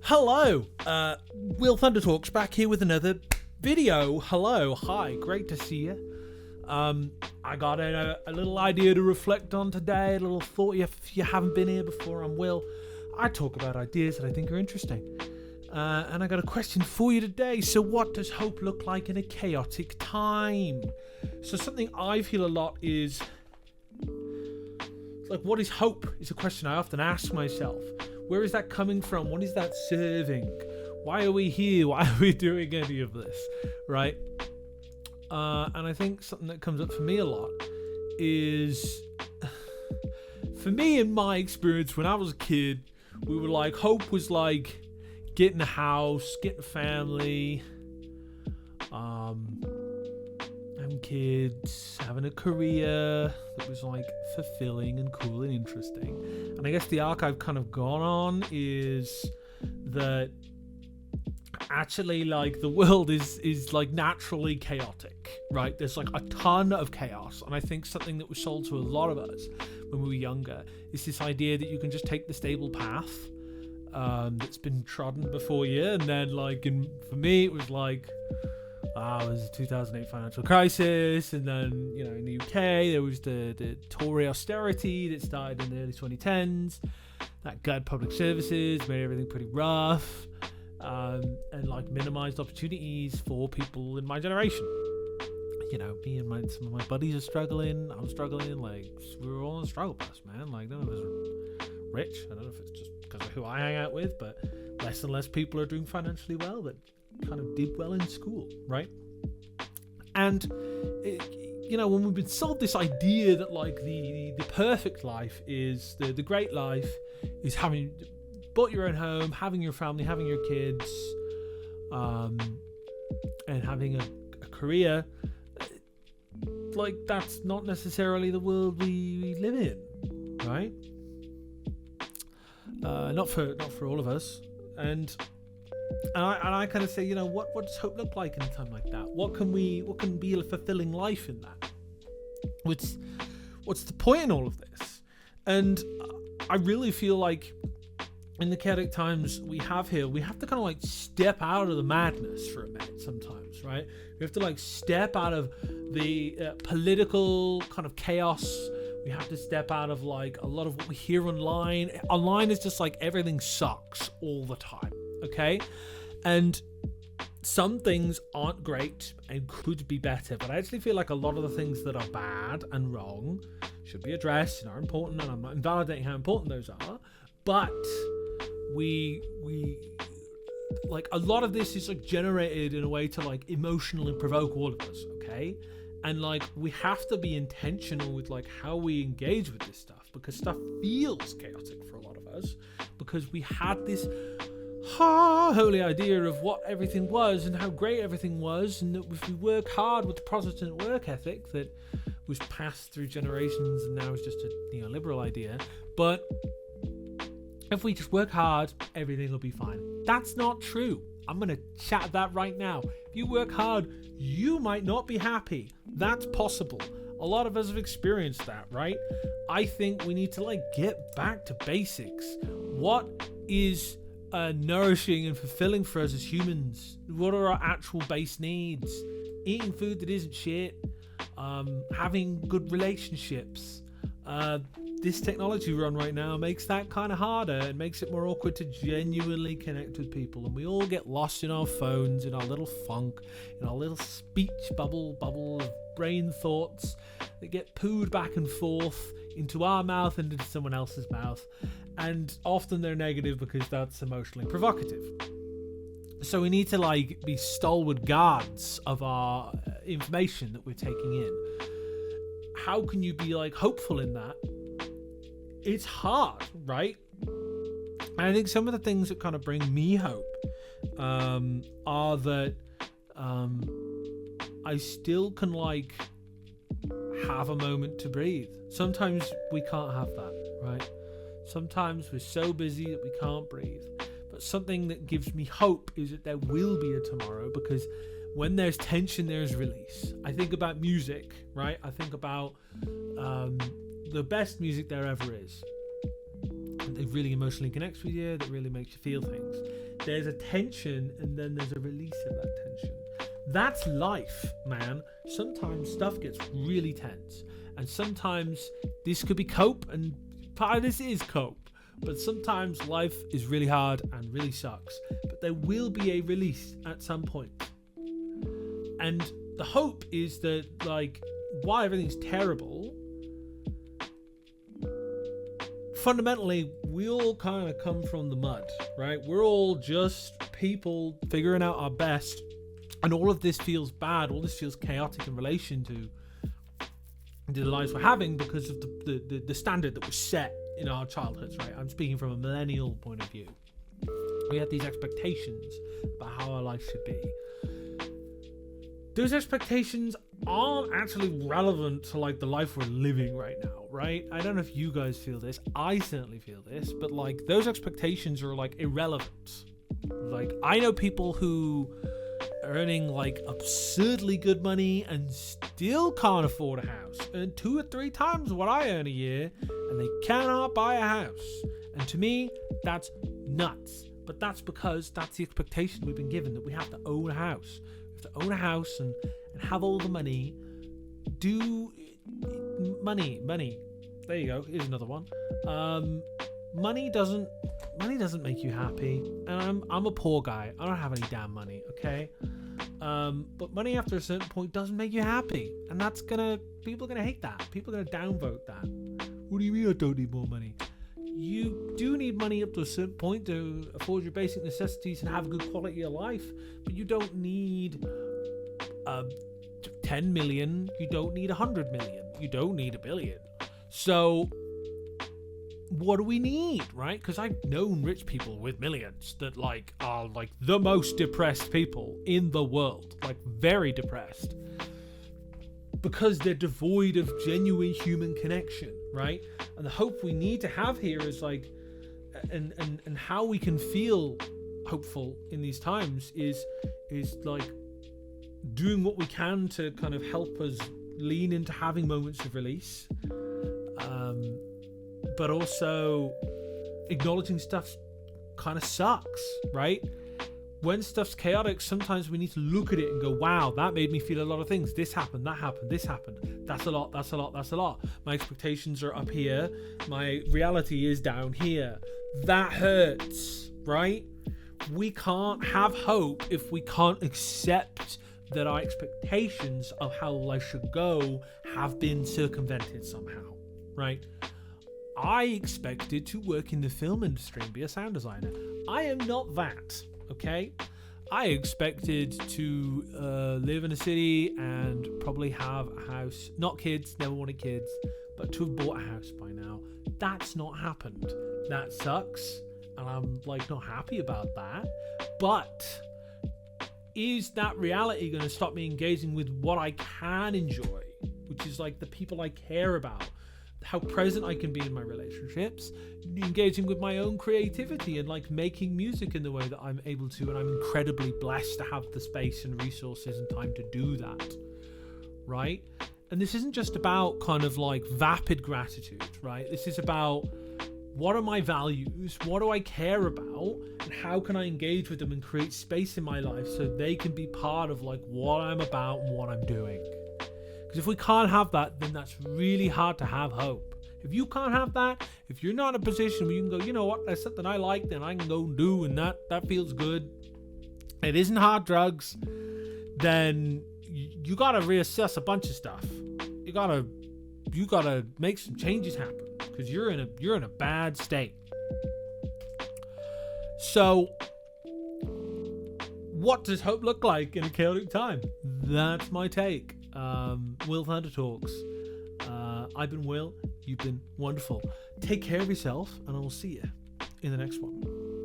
Hello, Will Thunder Talks back here with another video. Hello, hi, great to see you. I got a little idea to reflect on today, a little thought. If you haven't been here before, I'm Will. I talk about ideas that I think are interesting. And I got a question for you today. So what does hope look like in a chaotic time? So something I feel a lot is, like, what is hope? Is a question I often ask myself. Where is that coming from? What is that serving? Why are we here? Why are we doing any of this? Right? And I think something that comes up for me a lot is, for me, in my experience, when I was a kid, we were like, hope was like getting a house, getting a family, having kids, having a career that was like fulfilling and cool and interesting. And I guess the arc I've kind of gone on is that actually, like, the world is like naturally chaotic, right? There's like a ton of chaos, and I think something that was sold to a lot of us when we were younger is this idea that you can just take the stable path that's been trodden before you, and then for me it was like it was the 2008 financial crisis, and then in the UK there was the Tory austerity that started in the early 2010s that gutted public services, made everything pretty rough, and like minimized opportunities for people in my generation. Me and some of my buddies are struggling. I'm struggling. Like, we were all on the struggle bus, man. Like, none of us are rich. I don't know if it's just because of who I hang out with, but less and less people are doing financially well that kind of did well in school, right? And when we've been sold this idea that like the perfect life is the great life is having bought your own home, having your family, having your kids, and having a career, like, that's not necessarily the world we live in, right? Not for all of us. And I kind of say, what does hope look like in a time like that? What can be a fulfilling life in that? What's the point in all of this? And I really feel like in the chaotic times we have here, we have to kind of like step out of the madness for a minute sometimes, right? We have to like step out of the political kind of chaos. We have to step out of like a lot of what we hear online. Online is just like everything sucks all the time, okay? And some things aren't great and could be better, but I actually feel like a lot of the things that are bad and wrong should be addressed and are important, and I'm not invalidating how important those are, but we like, a lot of this is like generated in a way to like emotionally provoke all of us, okay? And like, we have to be intentional with like how we engage with this stuff, because stuff feels chaotic for a lot of us, because we had this holy idea of what everything was and how great everything was, and that if we work hard with the Protestant work ethic that was passed through generations and now is just a neoliberal idea, but if we just work hard, everything will be fine. That's not true. I'm going to chat that right now. If you work hard, you might not be happy. That's possible. A lot of us have experienced that, right? I think we need to like get back to basics. What is nourishing and fulfilling for us as humans? What are our actual base needs? Eating food that isn't shit. Having good relationships. This technology we're on right now makes that kind of harder. It makes it more awkward to genuinely connect with people, and we all get lost in our phones, in our little funk, in our little speech bubble of brain thoughts that get pooed back and forth into our mouth and into someone else's mouth, and often they're negative because that's emotionally provocative. So we need to like be stalwart guards of our information that we're taking in. How can you be like hopeful in that? It's hard, right? And I think some of the things that kind of bring me hope are that I still can like have a moment to breathe. Sometimes we can't have that, right? Sometimes we're so busy that we can't breathe. But something that gives me hope is that there will be a tomorrow, because when there's tension, there's release. I think about music, right? I think about the best music there ever is. That really emotionally connects with you, that really makes you feel things. there's a tension and then there's a release of that tension. That's life, man. Sometimes stuff gets really tense, and sometimes this could be cope, and part of this is cope. But sometimes life is really hard and really sucks. But there will be a release at some point. And the hope is that, like, while everything's terrible, fundamentally, we all kind of come from the mud, right? We're all just people figuring out our best. And all of this feels bad. All this feels chaotic in relation to the lives we're having because of the standard that was set in our childhoods, right? I'm speaking from a millennial point of view. We have these expectations about how our life should be. Those expectations aren't actually relevant to, like, the life we're living right now, right? I don't know if you guys feel this. I certainly feel this, but, like, those expectations are, like, irrelevant. Like, I know people who are earning, like, absurdly good money and still can't afford a house, earn 2 or 3 times what I earn a year, and they cannot buy a house. And to me, that's nuts. But that's because that's the expectation we've been given, that we have to own a house. We have to own a house and have all the money. Money. There you go. Here's another one. Money doesn't make you happy. And I'm a poor guy. I don't have any damn money, okay? But money after a certain point doesn't make you happy. And people are gonna hate that. People are gonna downvote that. What do you mean I don't need more money? You do need money up to a certain point to afford your basic necessities and have a good quality of life. But you don't need 10 million. You don't need 100 million. You don't need a billion. So what do we need, right? Because I've known rich people with millions that, like, are, like, the most depressed people in the world, like, very depressed, because they're devoid of genuine human connection, right? And the hope we need to have here is, like, and how we can feel hopeful in these times is like doing what we can to kind of help us lean into having moments of release, but also acknowledging stuff kind of sucks, right? When stuff's chaotic, sometimes we need to look at it and go, wow, that made me feel a lot of things. This happened, that happened, this happened. That's a lot, that's a lot, that's a lot. My expectations are up here. My reality is down here. That hurts, right? We can't have hope if we can't accept that our expectations of how life should go have been circumvented somehow, right? I expected to work in the film industry and be a sound designer. I am not that, okay? I expected to live in a city and probably have a house. Not kids, never wanted kids, but to have bought a house by now. That's not happened. That sucks, and I'm, like, not happy about that. But is that reality going to stop me engaging with what I can enjoy, which is, like, the people I care about, how present I can be in my relationships, engaging with my own creativity and, like, making music in the way that I'm able to, and I'm incredibly blessed to have the space and resources and time to do that, right? And this isn't just about kind of, like, vapid gratitude, right? This is about, what are my values? What do I care about? And how can I engage with them and create space in my life so they can be part of, like, what I'm about and what I'm doing? Because if we can't have that, then that's really hard to have hope. If you can't have that, if you're not in a position where you can go, you know what, there's something I like, then I can go and do, and that feels good, it isn't hard drugs, then you gotta reassess a bunch of stuff. You gotta make some changes happen, because you're in a bad state. So what does hope look like in a chaotic time? That's my take. Will Thunder Talks. I've been Will. You've been wonderful. Take care of yourself, and I will see you in the next one.